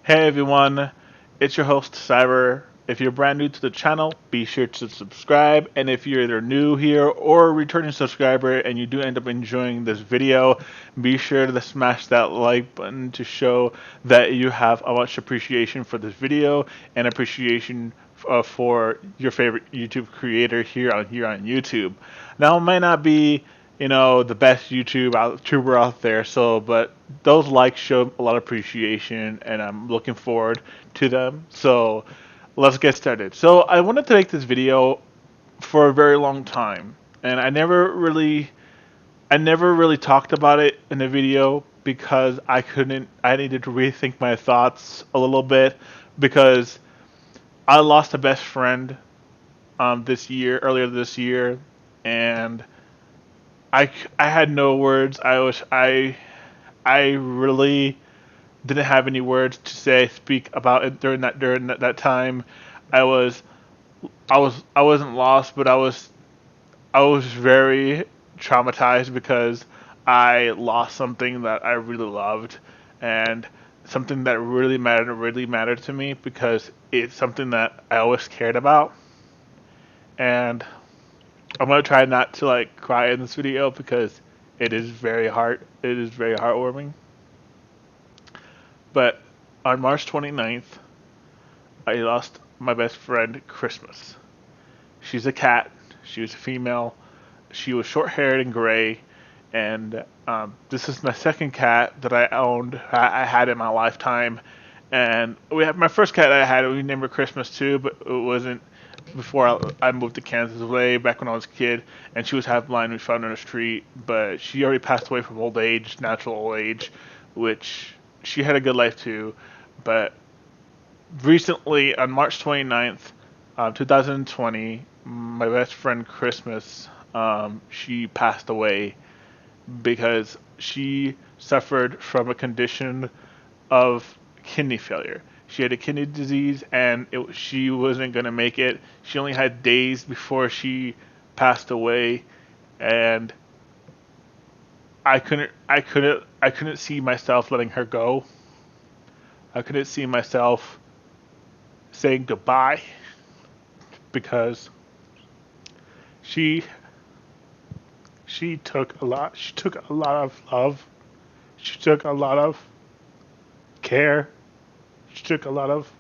Hey everyone, it's your host Cyber. If you're brand new to the channel, be sure to subscribe. And if you're either new here or a returning subscriber and you do end up enjoying this video, be sure to smash that like button to show that you have a much appreciation for this video and appreciation for your favorite YouTube creator here on YouTube. Now, it might not be the best YouTuber out there. So, but those likes show a lot of appreciation, and I'm looking forward to them. So, let's get started. So, I wanted to make this video for a very long time, and I never really talked about it in the video because I needed to rethink my thoughts a little bit because I lost a best friend earlier this year, and I had no words. I really didn't have any words to speak about it during that time. I was I wasn't lost, but I was very traumatized because I lost something that I really loved and something that really mattered to me because it's something that I always cared about. And I'm gonna try not to cry in this video because it is very heartwarming. But on March 29th, I lost my best friend Christmas. She's a cat. She was a female. She was short haired and gray. And this is my second cat that I owned. I had in my lifetime. And we had my first cat I had. We named her Christmas too, but it wasn't before I moved to Kansas way back when I was a kid. And she was half blind. We found her in the street, but she already passed away from old age, natural old age, which she had a good life too. But recently, on March 29th, 2020, my best friend Christmas, she passed away because she suffered from a condition of kidney failure. She had a kidney disease and she wasn't going to make it. She only had days before she passed away, and I couldn't see myself letting her go. I couldn't see myself saying goodbye because she she took a lot. She took a lot of love. She took a lot of care. She took a lot of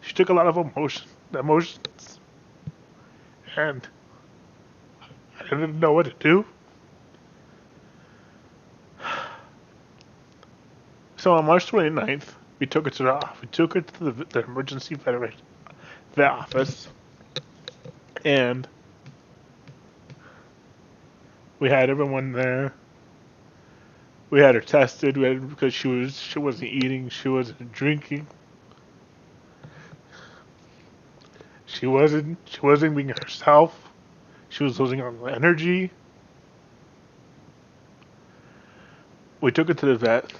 she took a lot of emotions, and I didn't know what to do. So on March 29th, we took her to the emergency federation, the office, and we had everyone there. We had her tested. Because she wasn't eating, she wasn't drinking, she wasn't being herself. She was losing all the energy. We took her to the vet,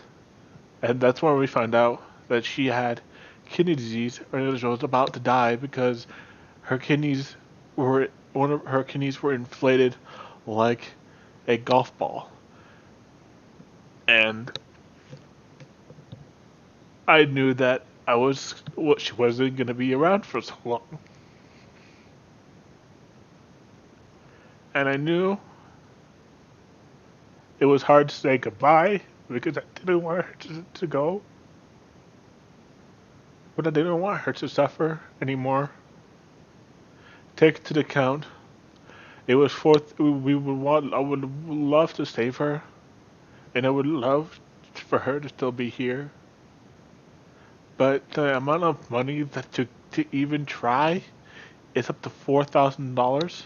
and that's when we found out that she had kidney disease, or she was about to die because her kidneys one of her kidneys were inflated like a golf ball, and I knew that she wasn't gonna be around for so long, and I knew it was hard to say goodbye because I didn't want her to go, but I didn't want her to suffer anymore. Take it to the count. It was fourth. We would want. I would love to save her, and I would love for her to still be here. But the amount of money that to even try is up to $4,000,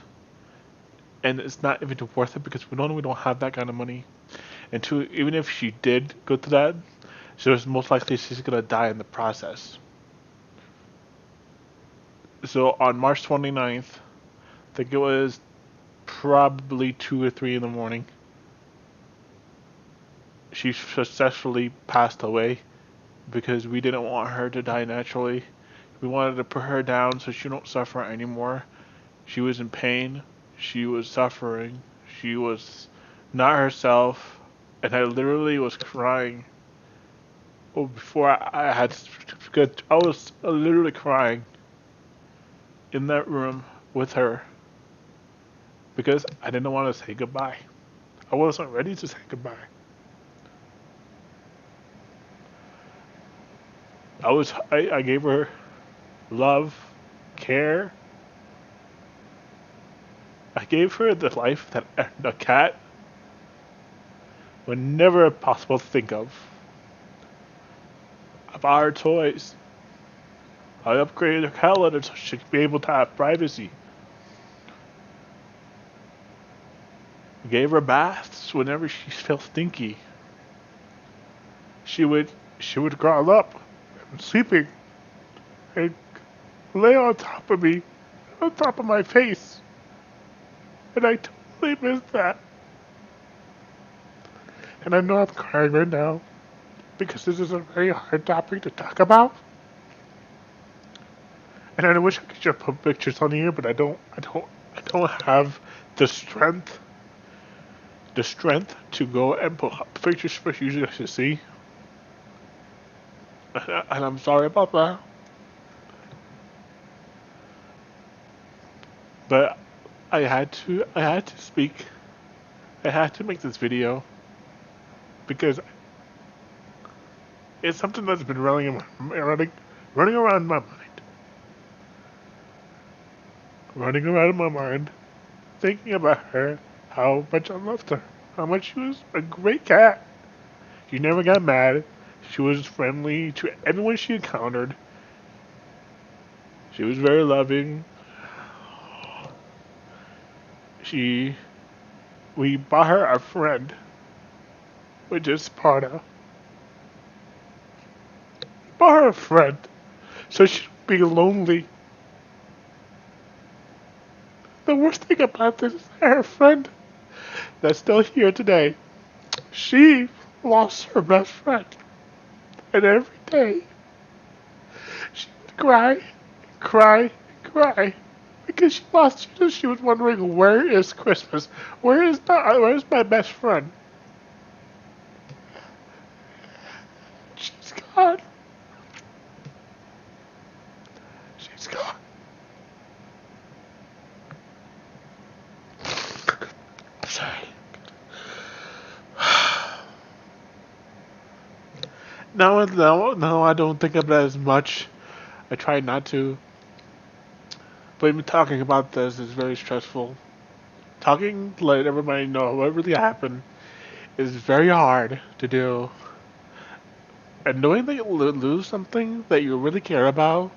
and it's not even worth it because we don't have that kind of money. And two, even if she did go to that, so it's most likely she's gonna die in the process. So on March 29th, I think it was probably 2 or 3 in the morning, she successfully passed away because we didn't want her to die naturally. We wanted to put her down so she don't suffer anymore. She was in pain. She was suffering. She was not herself. And I literally was crying Well, before I had to get, I was literally crying in that room with her because I didn't want to say goodbye. I wasn't ready to say goodbye. I gave her love, care. I gave her the life that a cat would never possible think of. I bought her toys. I upgraded her calendar so she could be able to have privacy. I gave her baths whenever she felt stinky. She would she would crawl up, sleeping, and lay on top of me, on top of my face. And I totally miss that. And I know I'm crying right now because this is a very hard topic to talk about. And I wish I could just put pictures on here, but I don't have the strength, to go and put pictures for you guys to see. And I'm sorry about that. But I had to speak. I had to make this video because it's something that's been running around my mind, thinking about her, how much I loved her, how much she was a great cat. She never got mad. She was friendly to everyone she encountered. She was very loving. She, we bought her a friend, which is Sparta. Bought her a friend, so she'd be lonely. The worst thing about this is that her friend that's still here today, she lost her best friend. And every day, she would cry, because she lost you. She was wondering, where is Christmas? Where's my best friend? She's gone. She's gone. Sorry. Now I don't think of it as much. I try not to. But even talking about this is very stressful. Talking to let everybody know what really happened is very hard to do. And knowing that you'll lose something that you really care about,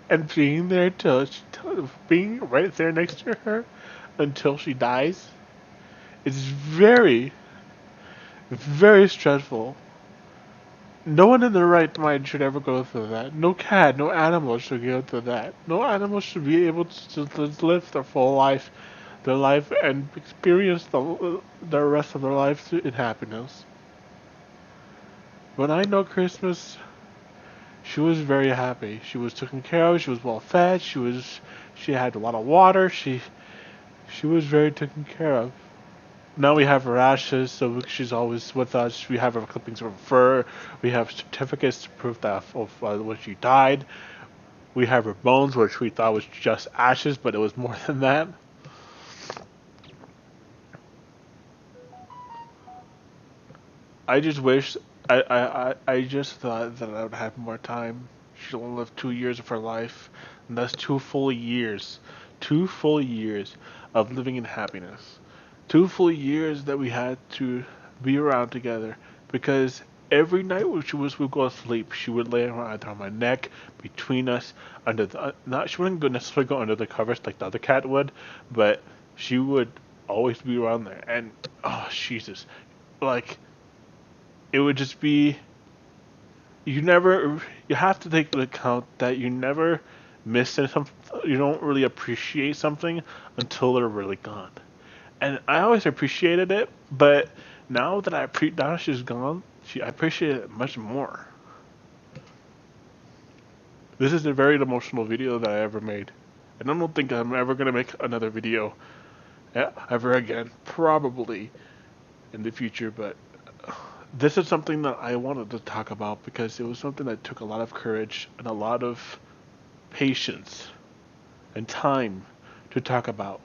and being there being right there next to her until she dies, is very, very stressful. No one in their right mind should ever go through that. No cat, no animal should go through that. No animal should be able to live their full life, and experience the rest of their life in happiness. When I know Christmas, she was very happy. She was taken care of. She was well fed. She had a lot of water. She was very taken care of. Now we have her ashes, so she's always with us. We have her clippings of her fur. We have certificates to prove that when she died. We have her bones, which we thought was just ashes, but it was more than that. I just wish I just thought that I would have more time. She only lived 2 years of her life, and that's 2 full years. 2 full years of living in happiness. 2 full years that we had to be around together because every night when would go to sleep, she would lay either on my neck, between us, under the not she wouldn't necessarily go under the covers like the other cat would, but she would always be around there. And oh Jesus, like it would just be you have to take into account that you never miss something, you don't really appreciate something until they're really gone. And I always appreciated it, but now she's gone, I appreciate it much more. This is a very emotional video that I ever made, and I don't think I'm ever gonna make another video ever again, probably in the future. But This is something that I wanted to talk about because it was something that took a lot of courage and a lot of patience and time to talk about.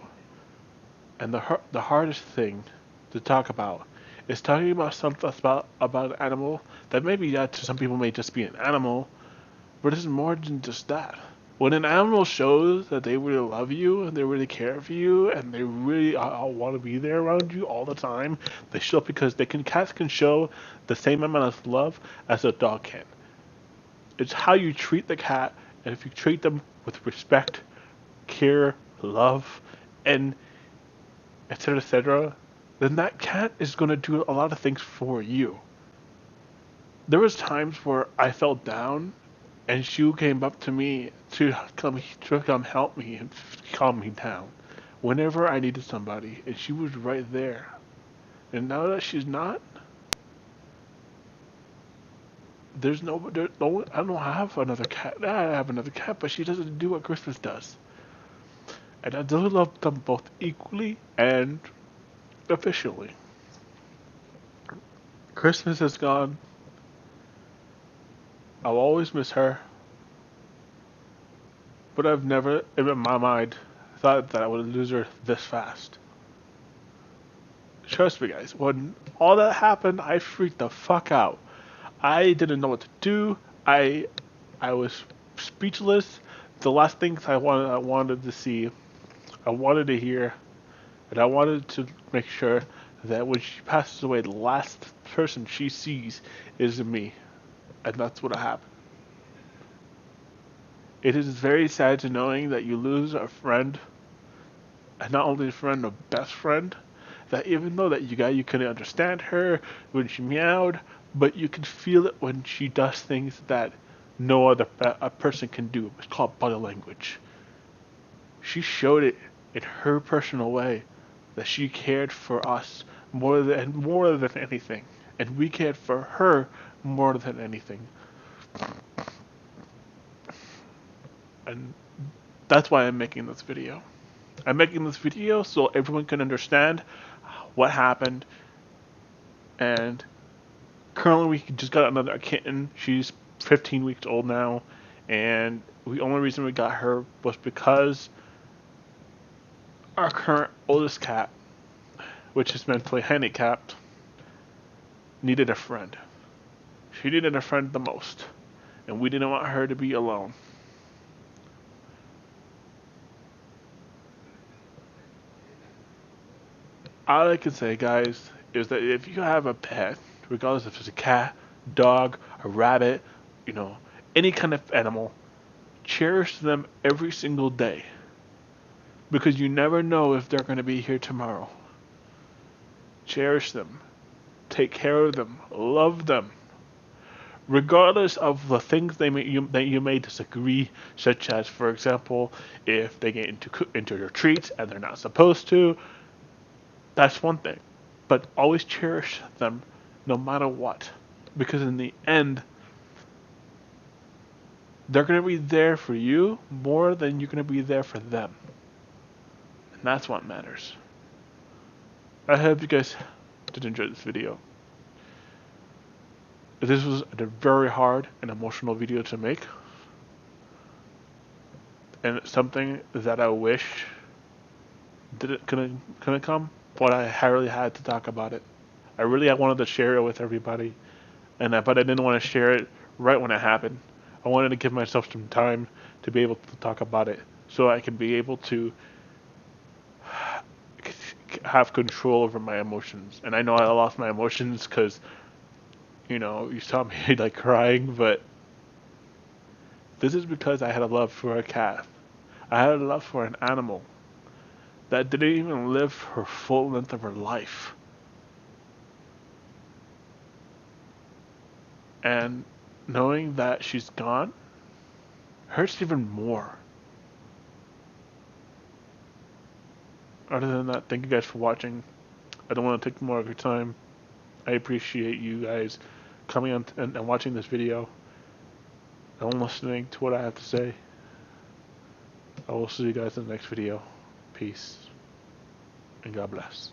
And the hardest thing to talk about is talking about something about an animal that maybe, yeah, to some people may just be an animal, but it's more than just that. When an animal shows that they really love you and they really care for you and they really want to be there around you all the time, they show up because cats can show the same amount of love as a dog can. It's how you treat the cat, and if you treat them with respect, care, love, and etc., then that cat is going to do a lot of things for you. There was times where I felt down, and she came up to me to come help me and calm me down whenever I needed somebody, and she was right there. And now that she's not, there's no, I don't have another cat. I have another cat, but she doesn't do what Christmas does. And I do love them both equally and officially. Christmas is gone. I'll always miss her, but I've never, in my mind, thought that I would lose her this fast. Trust me, guys, when all that happened, I freaked the fuck out. I didn't know what to do. I I was speechless. The last things I wanted to see, I wanted to hear, and I wanted to make sure that when she passes away, the last person she sees is me, and that's what happened. It is very sad to knowing that you lose a friend, and not only a friend, a best friend. That even though that you couldn't understand her when she meowed, but you can feel it when she does things that no other a person can do. It's called body language. She showed it in her personal way that she cared for us more than anything, and we cared for her more than anything. And that's why I'm making this video. I'm making this video so everyone can understand what happened. And currently, we just got another kitten. She's 15 weeks old now, and the only reason we got her was because our current oldest cat, which is mentally handicapped, needed a friend. She needed a friend the most, and we didn't want her to be alone. All I can say, guys, is that if you have a pet, regardless if it's a cat, dog, a rabbit, you know, any kind of animal, cherish them every single day because you never know if they're going to be here tomorrow. Cherish them, take care of them, love them, regardless of the things that you may disagree, such as, for example, if they get into your treats and they're not supposed to. That's one thing, but always cherish them, no matter what, because in the end, they're going to be there for you more than you're going to be there for them. And that's what matters. I hope you guys did enjoy this video. This was a very hard and emotional video to make. And it's something that I wish couldn't come, but I really had to talk about it. I wanted to share it with everybody, but I didn't want to share it right when it happened. I wanted to give myself some time to be able to talk about it, so I could be able to have control over my emotions. And I know I lost my emotions because, you saw me like crying, but this is because I had a love for a cat. I had a love for an animal that didn't even live her full length of her life. And knowing that she's gone hurts even more. Other than that, thank you guys for watching. I don't want to take more of your time. I appreciate you guys coming on and watching this video and listening to what I have to say. I will see you guys in the next video. Peace and God bless.